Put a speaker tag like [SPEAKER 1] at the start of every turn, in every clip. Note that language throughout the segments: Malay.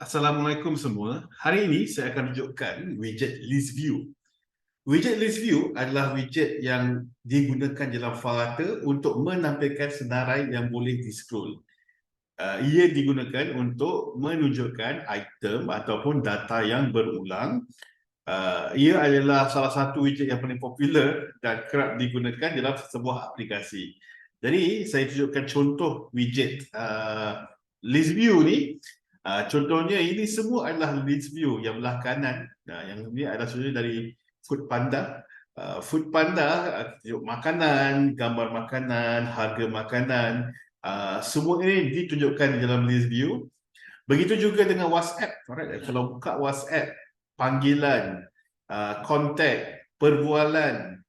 [SPEAKER 1] Assalamualaikum semua. Hari ini saya akan tunjukkan widget ListView. Widget ListView adalah widget yang digunakan dalam Flutter untuk menampilkan senarai yang boleh diskrol. Ia digunakan untuk menunjukkan item ataupun data yang berulang. Ia adalah salah satu widget yang paling popular dan kerap digunakan dalam sebuah aplikasi. Jadi saya tunjukkan contoh widget ListView ni. Contohnya ini semua adalah ListView yang belah kanan. Yang ini adalah sebenarnya dari Foodpanda. Foodpanda tunjuk makanan, gambar makanan, harga makanan. Semua ini ditunjukkan di dalam ListView. Begitu juga dengan WhatsApp. Alright. Kalau buka WhatsApp, panggilan, kontak, perbualan,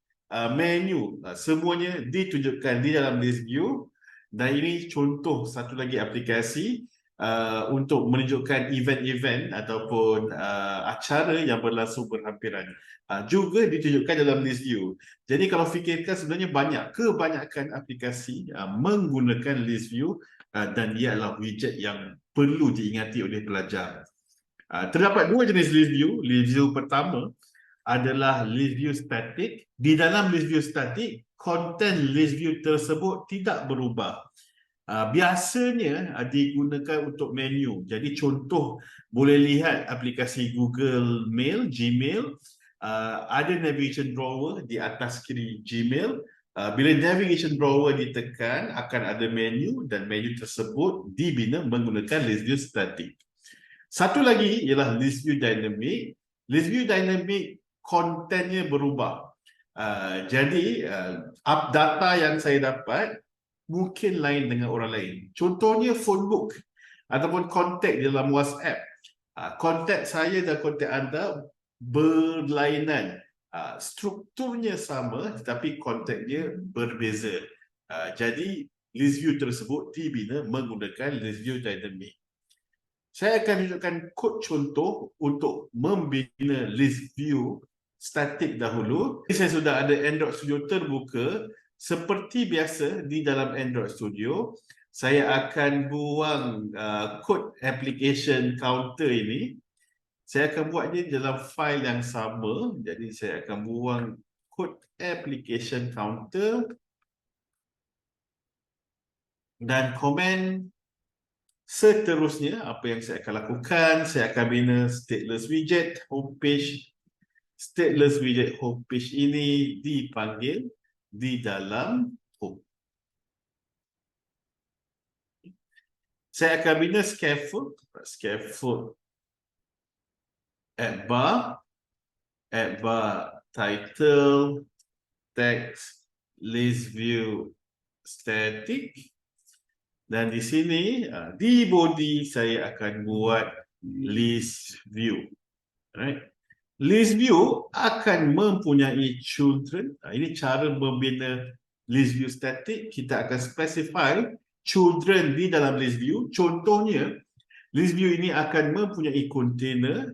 [SPEAKER 1] menu, semuanya ditunjukkan di dalam ListView. Dan ini contoh satu lagi aplikasi untuk menunjukkan event-event ataupun acara yang berlangsung berhampiran. Juga ditunjukkan dalam ListView. Jadi kalau fikirkan sebenarnya kebanyakan aplikasi menggunakan ListView dan ia adalah widget yang perlu diingati oleh pelajar. Terdapat dua jenis ListView. ListView pertama adalah ListView Statik. Di dalam ListView Statik, konten ListView tersebut tidak berubah. Biasanya digunakan untuk menu. Jadi contoh boleh lihat aplikasi Google Mail, Gmail, ada navigation drawer di atas kiri Gmail. Bila navigation drawer ditekan akan ada menu dan menu tersebut dibina menggunakan ListView Statik. Satu lagi ialah ListView Dinamik. ListView Dinamik kontennya berubah. Jadi data yang saya dapat mungkin lain dengan orang lain. Contohnya phone book ataupun kontak dalam WhatsApp. Kontak saya dan kontak anda berlainan. Strukturnya sama tetapi kontaknya berbeza. Jadi ListView tersebut dibina menggunakan ListView Dinamik. Saya akan tunjukkan kod contoh untuk membina ListView Statik dahulu. Saya sudah ada Android Studio terbuka. Seperti biasa di dalam Android Studio, saya akan buang kod application counter ini. Saya akan buatnya dalam file yang sama. Jadi saya akan buang kod application counter. Dan komen seterusnya, apa yang saya akan lakukan, saya akan bina stateless widget homepage. Stateless widget homepage ini dipanggil di dalam home. Saya akan bina scaffold. Scaffold add bar title text ListView Statik, dan di sini di body saya akan buat ListView. Right? ListView akan mempunyai children. Ini cara membina ListView Statik. Kita akan specify children di dalam ListView. Contohnya, ListView ini akan mempunyai container.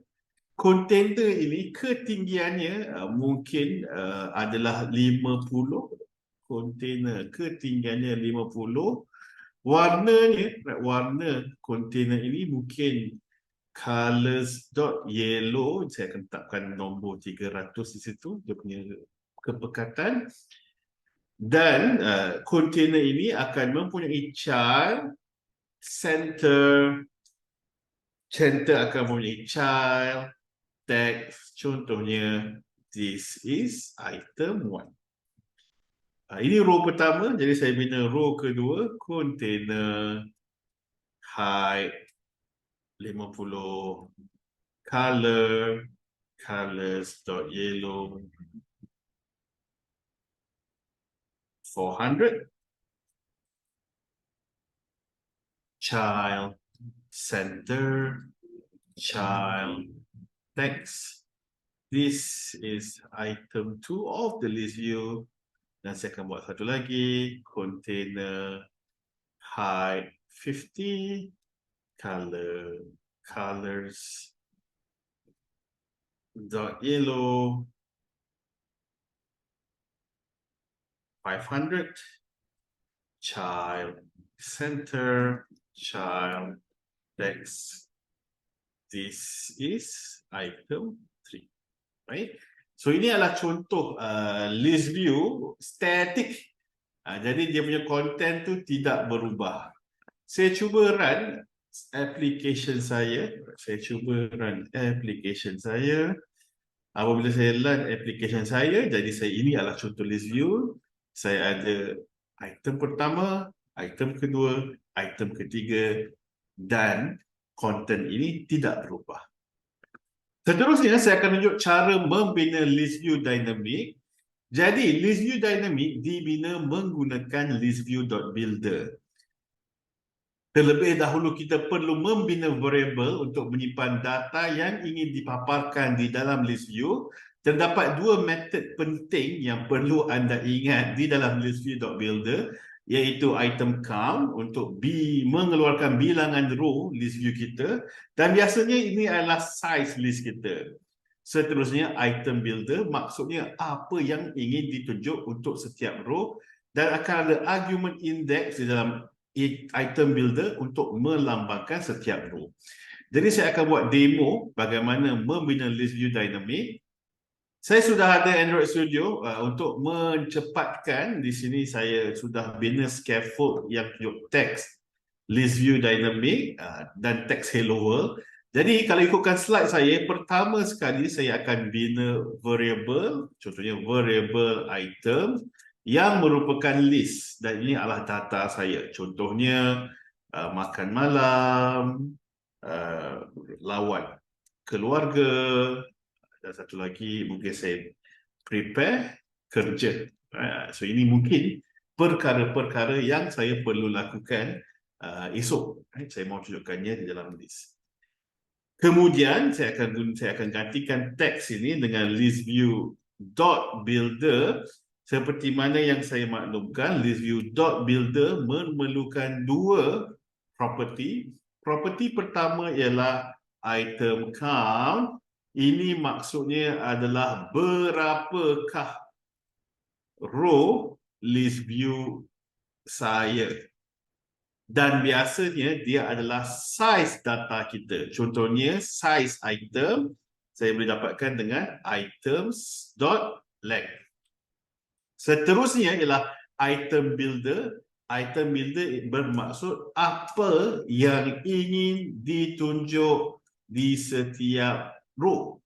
[SPEAKER 1] Container ini ketinggiannya mungkin adalah 50. Container ketinggiannya 50. Warna container ini mungkin colors.yellow. Saya akan letakkan nombor 300 di situ, dia punya kepekatan. Dan container ini akan mempunyai child, center akan mempunyai child, text. Contohnya, this is item 1. Ini row pertama, jadi saya bina row kedua, container height 50, colors.yellow 400, child, center, child, text. This is item 2 of the ListView. Dan saya akan buat satu lagi, container height 50, colors.yellow 500, child, center, child, text. This is item 3. Right? So ini adalah contoh ListView Statik. Jadi dia punya content tu tidak berubah. Saya cuba run application saya. Apabila saya run application saya, jadi ini adalah contoh ListView. Saya ada item pertama, item kedua, item ketiga, dan content ini tidak berubah. Seterusnya, saya akan tunjuk cara membina ListView Dinamik. Jadi, ListView Dinamik dibina menggunakan ListView.builder. Terlebih dahulu, kita perlu membina variable untuk menyimpan data yang ingin dipaparkan di dalam ListView. Terdapat dua metod penting yang perlu anda ingat di dalam ListView.builder, iaitu item count untuk mengeluarkan bilangan row ListView kita, dan biasanya ini adalah size list kita. Seterusnya item builder, maksudnya apa yang ingin ditunjuk untuk setiap row, dan akan ada argument index di dalam item builder untuk melambangkan setiap row. Jadi saya akan buat demo bagaimana membina ListView Dinamik. Saya sudah ada Android Studio untuk mencepatkan. Di sini saya sudah bina Scaffold yang tunjuk teks ListView Dinamik dan teks Hello World. Jadi kalau ikutkan slide saya, pertama sekali saya akan bina variable, contohnya variable item yang merupakan list, dan ini adalah data saya. Contohnya makan malam, lawan keluarga, dan satu lagi mungkin saya prepare kerja. So ini mungkin perkara-perkara yang saya perlu lakukan esok. Saya mau tunjukkannya di dalam list. Kemudian saya akan gantikan teks ini dengan ListView.builder. Seperti mana yang saya maklumkan, ListView.builder memerlukan dua property. Property pertama ialah item count. Ini maksudnya adalah berapakah row ListView saya. Dan biasanya dia adalah size data kita. Contohnya size item saya boleh dapatkan dengan items.length. Seterusnya ialah item builder. Item builder bermaksud apa yang ingin ditunjuk di setiap row.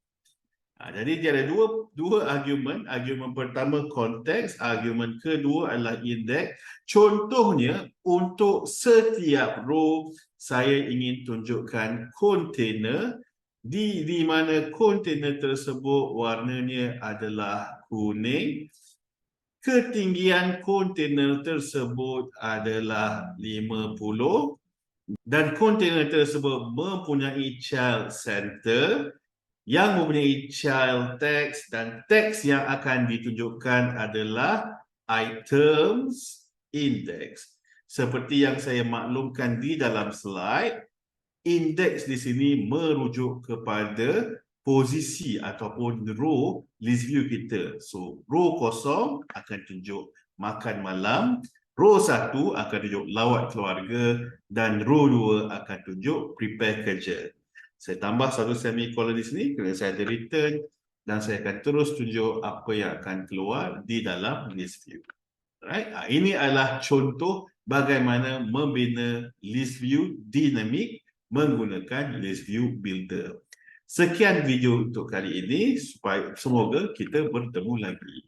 [SPEAKER 1] Jadi dia ada dua argument. Argument pertama konteks, argument kedua adalah index. Contohnya untuk setiap row saya ingin tunjukkan kontainer di mana kontainer tersebut warnanya adalah kuning. Ketinggian kontainer tersebut adalah 50 dan kontainer tersebut mempunyai child center yang mempunyai child text, dan teks yang akan ditunjukkan adalah items index. Seperti yang saya maklumkan di dalam slide, index di sini merujuk kepada posisi ataupun row ListView kita. So, row kosong akan tunjuk makan malam, row 1 akan tunjuk lawat keluarga, dan row 2 akan tunjuk prepare kerja. Saya tambah satu semicolon di sini kerana saya ada return, dan saya akan terus tunjuk apa yang akan keluar di dalam ListView. Right? Ini adalah contoh bagaimana membina ListView Dinamik menggunakan ListView Builder. Sekian video untuk kali ini, semoga kita bertemu lagi.